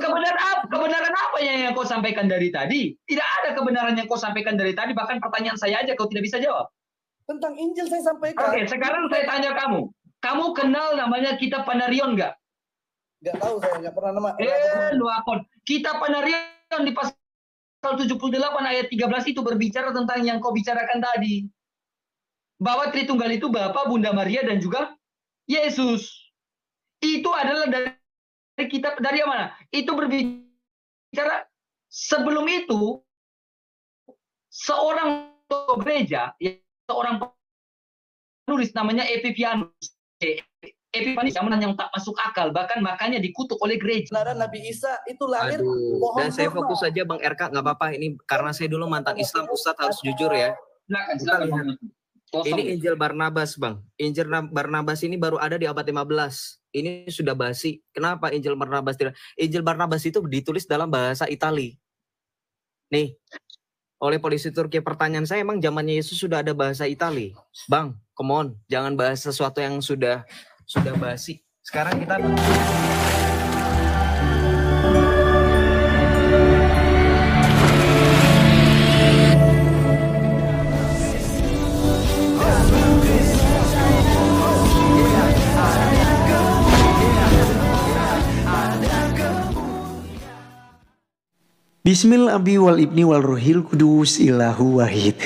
Kebenaran apa yang kau sampaikan dari tadi? Tidak ada kebenaran yang kau sampaikan dari tadi. Bahkan pertanyaan saya aja kau tidak bisa jawab. Tentang Injil saya sampaikan. Oke, sekarang saya tanya kamu. Kamu kenal namanya Kitab Panarion nggak? Nggak tahu, saya nggak pernah nama. Kitab Panarion di pasal 78 ayat 13 itu berbicara tentang yang kau bicarakan tadi. Bahwa Tritunggal itu Bapa, Bunda Maria, dan juga Yesus. Itu adalah dari kitab, dari mana? Itu berbicara sebelum itu seorang gereja, seorang penulis namanya Epiphanius. Epiphanius yang tak masuk akal, bahkan makanya dikutuk oleh gereja. Nabi Isa itu lahir. Dan saya fokus saja Bang RK, nggak apa-apa. Ini karena saya dulu mantan Islam, Ustadz harus jujur ya. Silakan. Ini Injil Barnabas, Bang. Injil Barnabas ini baru ada di abad 15. Ini sudah basi. Kenapa Injil Barnabas tidak? Injil Barnabas itu ditulis dalam bahasa Itali. Nih, oleh polisi Turki. Pertanyaan saya, emang zamannya Yesus sudah ada bahasa Itali? Bang, come on. Jangan bahas sesuatu yang sudah basi. Sekarang kita... Bismil abi wal ibni wal ruhil kudus ilahu wahid.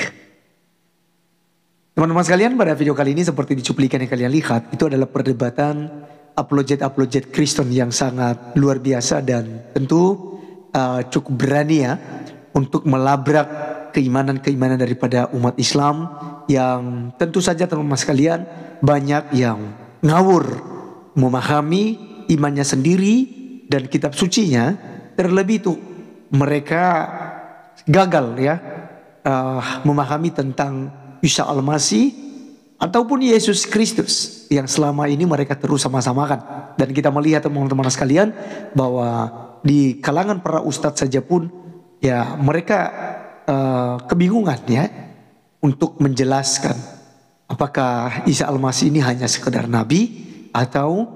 Teman-teman sekalian, pada video kali ini seperti di cuplikan yang kalian lihat, itu adalah perdebatan apologet Kristen yang sangat luar biasa dan tentu cukup berani ya untuk melabrak keimanan daripada umat Islam yang tentu saja teman-teman sekalian banyak yang ngawur memahami imannya sendiri dan kitab sucinya, terlebih itu mereka gagal ya memahami tentang Isa Al-Masih ataupun Yesus Kristus yang selama ini mereka terus sama-samakan. Dan kita melihat teman-teman sekalian bahwa di kalangan para ustadz saja pun ya mereka kebingungan ya untuk menjelaskan apakah Isa Al-Masih ini hanya sekedar nabi atau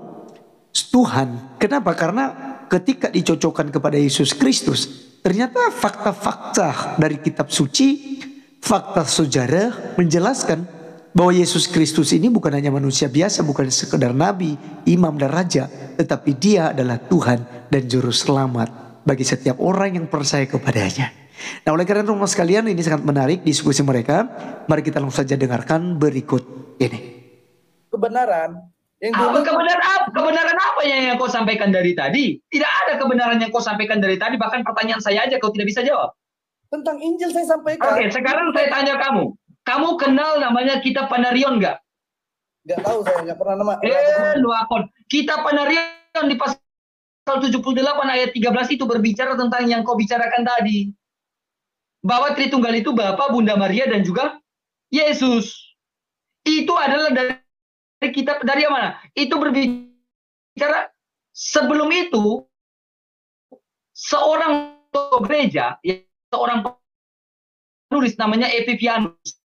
Tuhan. Kenapa? Karena ketika dicocokkan kepada Yesus Kristus, ternyata fakta-fakta dari kitab suci, fakta sejarah menjelaskan bahwa Yesus Kristus ini bukan hanya manusia biasa, bukan sekedar nabi, imam dan raja, tetapi dia adalah Tuhan dan juru selamat bagi setiap orang yang percaya kepadanya. Nah, oleh karena itu sekalian, ini sangat menarik diskusi mereka. Mari kita langsung saja dengarkan berikut ini. Kebenaran kebenaran apa yang kau sampaikan dari tadi? Tidak ada kebenaran yang kau sampaikan dari tadi. Bahkan pertanyaan saya aja kau tidak bisa jawab. Tentang Injil saya sampaikan. Oke, sekarang saya tanya kamu. Kamu kenal namanya Kitab Panarion nggak? Nggak tahu, saya nggak pernah nama. Kitab Panarion di pasal 78 ayat 13 itu berbicara tentang yang kau bicarakan tadi. Bahwa Tritunggal itu Bapa, Bunda Maria, dan juga Yesus. Itu adalah dari kitab, dari mana? Itu berbicara sebelum itu seorang gereja, seorang penulis namanya Epiphanius.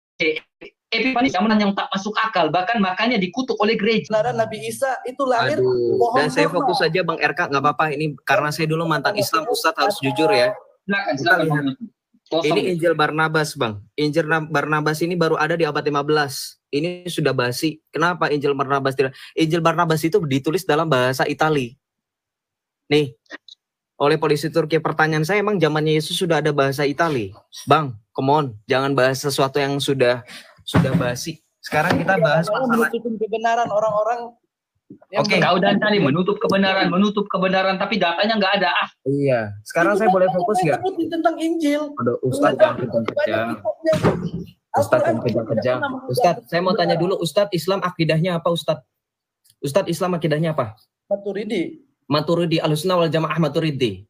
Epiphanius yang tak masuk akal, bahkan makanya dikutuk oleh gereja. Nabi Isa itu lahir. Dan saya fokus saja Bang RK, nggak apa-apa. Ini karena saya dulu mantan Islam, Ustadz harus jujur ya. Silakan. Ini Injil Barnabas, Bang. Injil Barnabas ini baru ada di abad 15. Ini sudah basi. Kenapa Injil Barnabas tidak? Injil Barnabas itu ditulis dalam bahasa Itali. Nih, oleh polisi Turki. Pertanyaan saya, emang zamannya Yesus sudah ada bahasa Itali? Bang, come on. Jangan bahas sesuatu yang sudah basi. Sekarang kita bahas masalah kebenaran orang-orang. Oke, kau dan tadi menutup kebenaran, tapi datanya nggak ada. Iya, sekarang saya boleh fokus nggak? Tentang Injil. Aduh, Ustadz jangan kejam-kejam. Ustadz jangan kejam-kejam. Ustadz, saya mau tanya dulu, Ustadz Islam akidahnya apa, Ustadz? Ustadz Islam akidahnya apa? Maturidi, Ahlussunnah wal Jamaah Maturidi.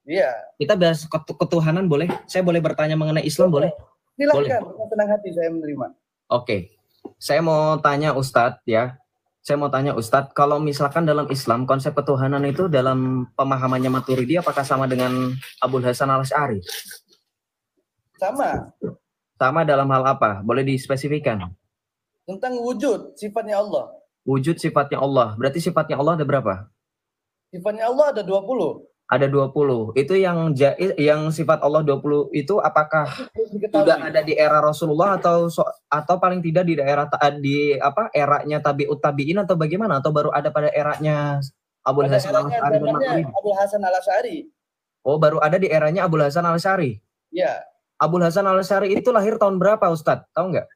Iya. Kita bahas ketuhanan boleh? Saya boleh bertanya mengenai Islam boleh? Silakan, senang hati saya menerima. Oke, saya mau tanya Ustadz ya. Saya mau tanya Ustadz, kalau misalkan dalam Islam konsep ketuhanan itu dalam pemahamannya Maturidi apakah sama dengan Abul Hasan Al-Asy'ari? Sama. Sama dalam hal apa? Boleh dispesifikan? Tentang wujud, sifatnya Allah. Wujud sifatnya Allah. Berarti sifatnya Allah ada berapa? Sifatnya Allah ada 20. Ada 20. Itu yang yang sifat Allah 20 itu apakah Harus diketahui. sudah ada di era Rasulullah atau paling tidak di daerah eranya tabi'ut tabi'in atau bagaimana, atau baru ada pada eranya Abul Pada Hasan eranya Al-Asy'ari dan zamannya Maturidiyah? Abul Hasan Al-Asy'ari. Oh, baru ada di eranya Abul Hasan Al-Asy'ari. Ya. Abul Hasan Al-Asy'ari itu lahir tahun berapa, Ustadz? Tahu nggak?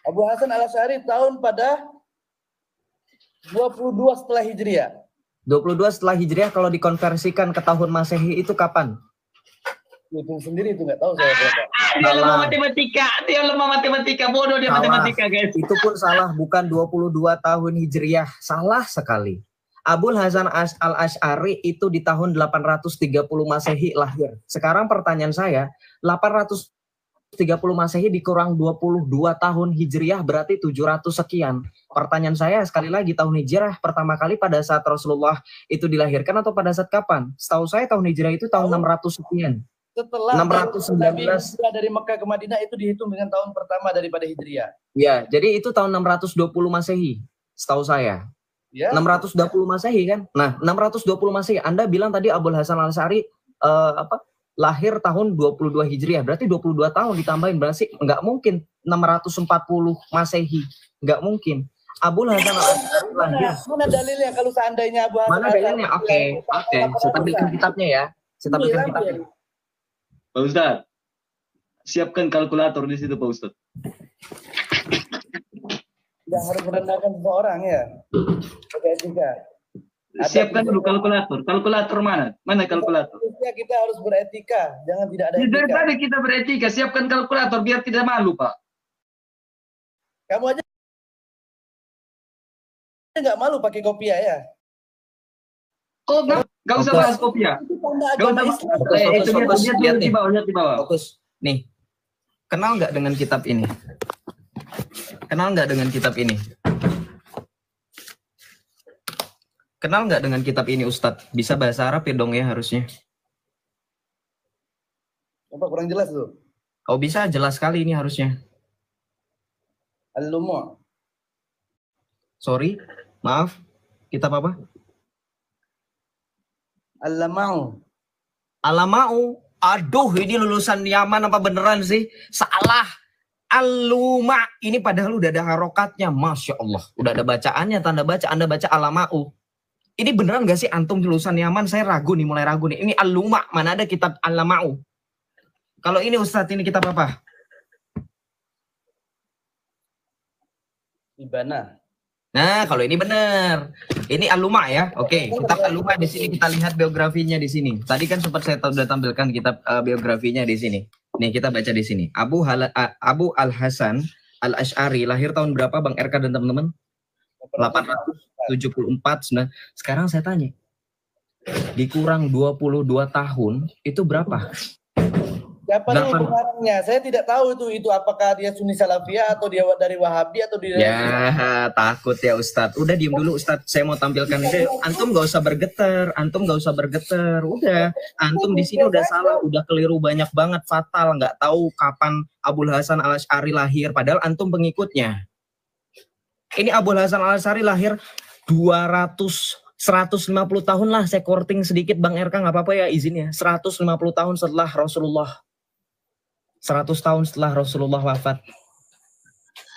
Abu Hasan Al-Asy'ari tahun pada 22 setelah Hijriah. 22 setelah Hijriah. Kalau dikonversikan ke tahun Masehi itu kapan? Hitung sendiri itu nggak tahu saya berapa. Dia lemah Salah. matematika, bodoh dia Salah. matematika, guys. Itu pun salah, bukan 22 tahun Hijriah. Salah sekali. Abul Hasan Al-Asy'ari itu di tahun 830 Masehi lahir. Sekarang pertanyaan saya, 830 Masehi dikurang 22 tahun Hijriah berarti 700 sekian. Pertanyaan saya sekali lagi, tahun Hijriah pertama kali pada saat Rasulullah itu dilahirkan atau pada saat kapan? Setahu saya tahun Hijriah itu tahun 600 sekian. Setelah 619. Nabi hijrah dari Mekah ke Madinah itu dihitung dengan tahun pertama daripada Hijriah. Ya, jadi itu tahun 620 Masehi, setahu saya. Ya. 620 Masehi kan? Nah, 620 Masehi. Anda bilang tadi Abul Hasan Al-Asy'ari lahir tahun 22 Hijriah. Berarti 22 tahun ditambahin, berarti nggak mungkin 640 Masehi. Nggak mungkin. Abul Hasan Al-Asy'ari lahir. Mana dalilnya kalau seandainya Abu Hasan Mana dalilnya? Oke. Saya tampilkan kitabnya ya. Saya tampilkan kitabnya. Pak Ustadz, siapkan kalkulator di situ, Pak Ustadz. Tidak harus merendahkan seseorang ya. Oke juga. Siapkan dulu kalkulator. Kalkulator mana? Mana kalkulator? Harusnya kita harus beretika, jangan tidak ada Dari etika. tadi kita beretika, siapkan kalkulator biar tidak malu, Pak. Kamu aja nggak malu pakai kopiah ya? Oh, nggak usah Fokus. bahas kopiah. Itu tanda Nggak agama usah. Islam. Fokus, Itu fokus. lihat Lihat di nih. bawah, lihat di bawah. Fokus. Nih. Kenal nggak dengan kitab ini? Kenal nggak dengan kitab ini? Kenal nggak dengan kitab ini, Ustadz? Bisa bahasa Arab ya dong ya harusnya. Apa kurang jelas tuh? Oh bisa, jelas sekali ini harusnya. Al-Lumu'. Sorry, maaf. Kitab apa? Al-Lama'u. Alamau. Aduh, ini lulusan Yaman apa beneran sih? Salah. Aluma. Ini padahal udah ada harokatnya. Masya Allah. Udah ada bacaannya, tanda baca. Anda baca alamau. Ini beneran gak sih antum lulusan Yaman? Saya ragu nih, mulai ragu nih. Ini aluma. Mana ada kitab alamau? Kalau ini Ustadz, ini kitab apa? Ibana. Nah, kalau ini benar. Ini Aluma ya. Oke, kitab Aluma di sini kita lihat biografinya di sini. Tadi kan sempat saya sudah tampilkan kitab biografinya di sini. Nih, kita baca di sini. Abu Al-Hasan Al-Asy'ari lahir tahun berapa Bang RK dan teman-teman? 874. Nah, sekarang saya tanya. Dikurang 22 tahun itu berapa? Siapa dulu pengarangnya? Saya tidak tahu itu apakah dia Sunni Salafiyah atau dia dari Wahabi atau dia Ya, takut ya Ustadz. Udah diem dulu Ustadz. Saya mau tampilkan ini. Antum gak usah bergetar. Antum gak usah bergetar. Udah. Antum di sini udah salah. Udah keliru banyak banget. Fatal. Nggak tahu kapan Abul Hasan Al-Asy'ari lahir. Padahal antum pengikutnya. Ini Abul Hasan Al-Asy'ari lahir 150 tahun lah. Saya korting sedikit Bang RK. Nggak apa-apa ya izin ya. 150 tahun setelah Rasulullah. 100 tahun setelah Rasulullah wafat.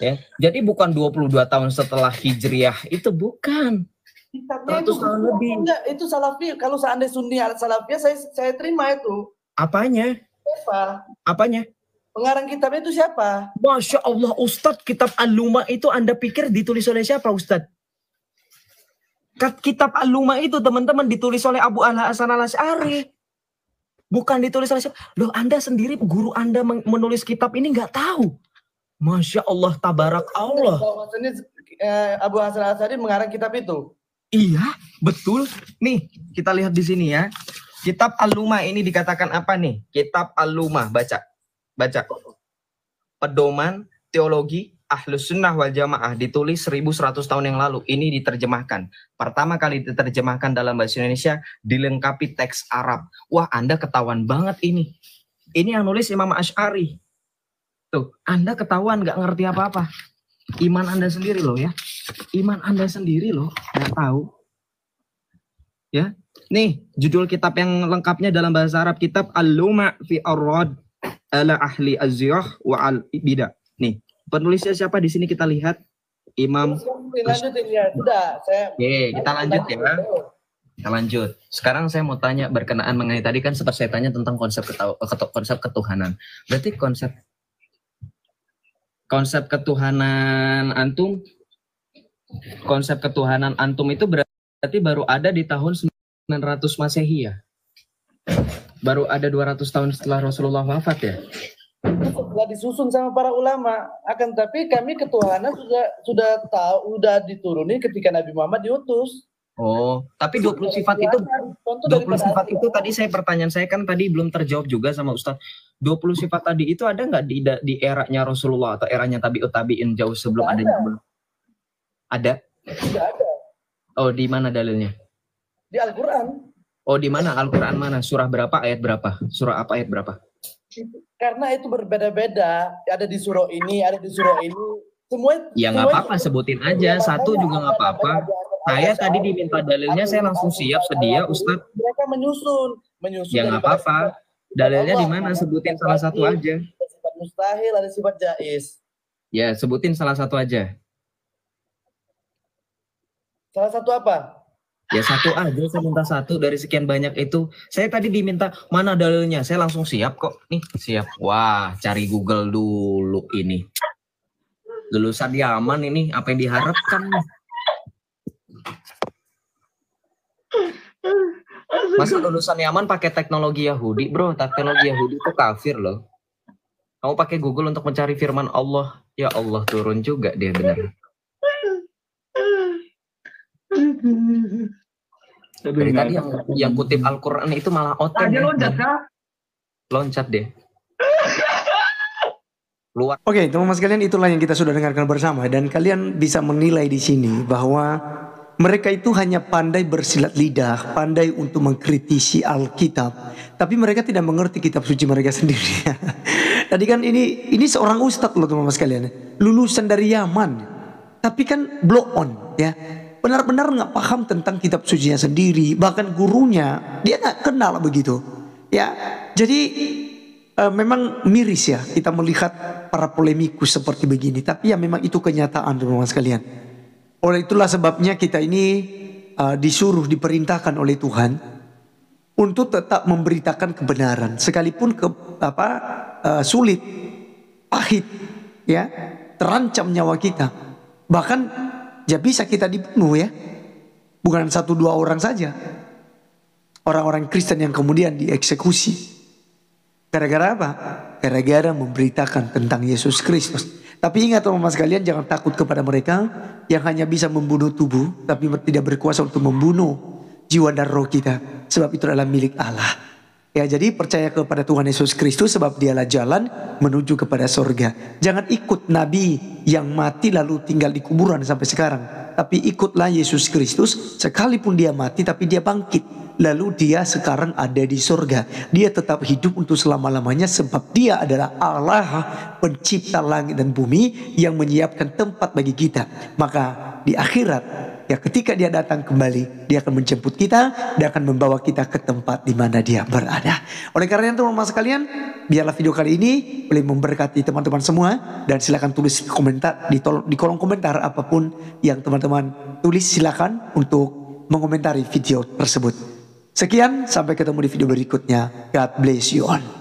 Ya. Jadi bukan 22 tahun setelah Hijriah. Itu bukan. kitabnya 100 tahun lebih. Enggak, itu Salafi. Kalau seandainya Sunni Salafiyah saya terima itu. Apanya? Siapa? Apanya? Pengarang kitabnya itu siapa? Masya Allah Ustadz, kitab Al-Luma itu Anda pikir ditulis oleh siapa Ustadz? Kitab Al-Luma itu teman-teman ditulis oleh Abu Al-Hasan Al-Asy'ari. Bukan ditulis oleh siapa. Loh Anda sendiri, guru Anda menulis kitab ini nggak tahu. Masya Allah, tabarak Allah. Bahwasannya Abu Hasan Al-Asy'ari mengarang kitab itu. Iya, betul. Nih, kita lihat di sini ya. Kitab Al-Luma ini dikatakan apa nih? Kitab Al-Luma, baca. Pedoman Teologi Ahlus Sunnah wal Jamaah, ditulis 1100 tahun yang lalu. Ini diterjemahkan. Pertama kali diterjemahkan dalam bahasa Indonesia, dilengkapi teks Arab. Wah, Anda ketahuan banget ini. Ini yang nulis Imam Asy'ari. Tuh, Anda ketahuan nggak ngerti apa-apa. Iman Anda sendiri loh ya. Iman Anda sendiri loh, nggak tahu. Ya. Nih, judul kitab yang lengkapnya dalam bahasa Arab, kitab Al-Luma' fi Ar-Rad ala ahli az-ziyah wa al-bidah. Nih, penulisnya siapa di sini kita lihat? Imam. Lanjutin ya, sudah. Oke, kita lanjut ya. Kita lanjut. Sekarang saya mau tanya berkenaan mengenai tadi kan sempat saya tanya tentang konsep ketuhanan. Berarti konsep ketuhanan antum itu berarti baru ada di tahun 900 Masehi ya? Baru ada 200 tahun setelah Rasulullah wafat ya? Itu sudah disusun sama para ulama. Akan tapi kami ketuhanan sudah tahu, sudah dituruni ketika Nabi Muhammad diutus. Oh, tapi 20 sifat itu 20 sifat itu tadi pertanyaan saya kan tadi belum terjawab juga sama Ustadz. 20 sifat tadi itu ada nggak di eranya Rasulullah atau eranya tabi'in jauh sebelum adanya? Ada? Tidak ada. Oh, di mana dalilnya? Di Al-Quran. Oh, di mana? Al-Quran mana? Surah berapa? Ayat berapa? Surah apa? Ayat berapa? Karena itu berbeda-beda. Ada di surah ini, ada di surah ini. Semua. Ya nggak apa-apa, sebutin aja. Satu juga nggak apa-apa. Saya tadi diminta dalilnya, saya langsung siap sedia, Ustadz. Mereka menyusun. Ya nggak apa-apa. Dalilnya di mana? Sebutin salah satu aja. Ada sifat mustahil, ada sifat jaiz. Ya, sebutin salah satu aja. Salah satu apa? Ya satu aja, saya minta satu dari sekian banyak itu. Saya tadi diminta mana dalilnya, saya langsung siap kok. Nih, siap. Wah, cari Google dulu ini. Lulusan Yaman ini, apa yang diharapkan? Masa lulusan Yaman pakai teknologi Yahudi, bro? Teknologi Yahudi itu kafir loh. Kamu pakai Google untuk mencari firman Allah. Ya Allah, turun juga dia benar. Dari tadi yang kutip Al-Quran itu malah oten. Loncat deh. Luar. Oke, teman-teman sekalian, itulah yang kita sudah dengarkan bersama, dan kalian bisa menilai di sini bahwa mereka itu hanya pandai bersilat lidah, pandai untuk mengkritisi Alkitab, tapi mereka tidak mengerti kitab suci mereka sendiri. Tadi kan ini seorang ustadz loh teman-teman sekalian, lulusan dari Yaman, tapi kan blow on ya. Benar-benar nggak paham tentang kitab sucinya sendiri, bahkan gurunya dia nggak kenal begitu ya. Jadi memang miris ya kita melihat para polemikus seperti begini, tapi ya memang itu kenyataan teman-teman sekalian. Oleh itulah sebabnya kita ini disuruh, diperintahkan oleh Tuhan untuk tetap memberitakan kebenaran, sekalipun sulit, pahit ya, terancam nyawa kita, bahkan ya bisa kita dibunuh ya. Bukan 1-2 orang saja. Orang-orang Kristen yang kemudian dieksekusi. Gara-gara apa? Gara-gara memberitakan tentang Yesus Kristus. Tapi ingat teman-teman sekalian, jangan takut kepada mereka yang hanya bisa membunuh tubuh, tapi tidak berkuasa untuk membunuh jiwa dan roh kita. Sebab itu adalah milik Allah. Ya, jadi percaya kepada Tuhan Yesus Kristus, sebab dialah jalan menuju kepada sorga. Jangan ikut nabi yang mati lalu tinggal di kuburan sampai sekarang, tapi ikutlah Yesus Kristus. Sekalipun dia mati tapi dia bangkit, lalu dia sekarang ada di sorga. Dia tetap hidup untuk selama-lamanya, sebab dia adalah Allah pencipta langit dan bumi yang menyiapkan tempat bagi kita. Maka di akhirat ya, ketika dia datang kembali, dia akan menjemput kita, dia akan membawa kita ke tempat di mana dia berada. Oleh karena itu teman-teman sekalian, biarlah video kali ini boleh memberkati teman-teman semua, dan silakan tulis komentar di kolom komentar apapun yang teman-teman tulis, silakan untuk mengomentari video tersebut. Sekian, sampai ketemu di video berikutnya. God bless you all.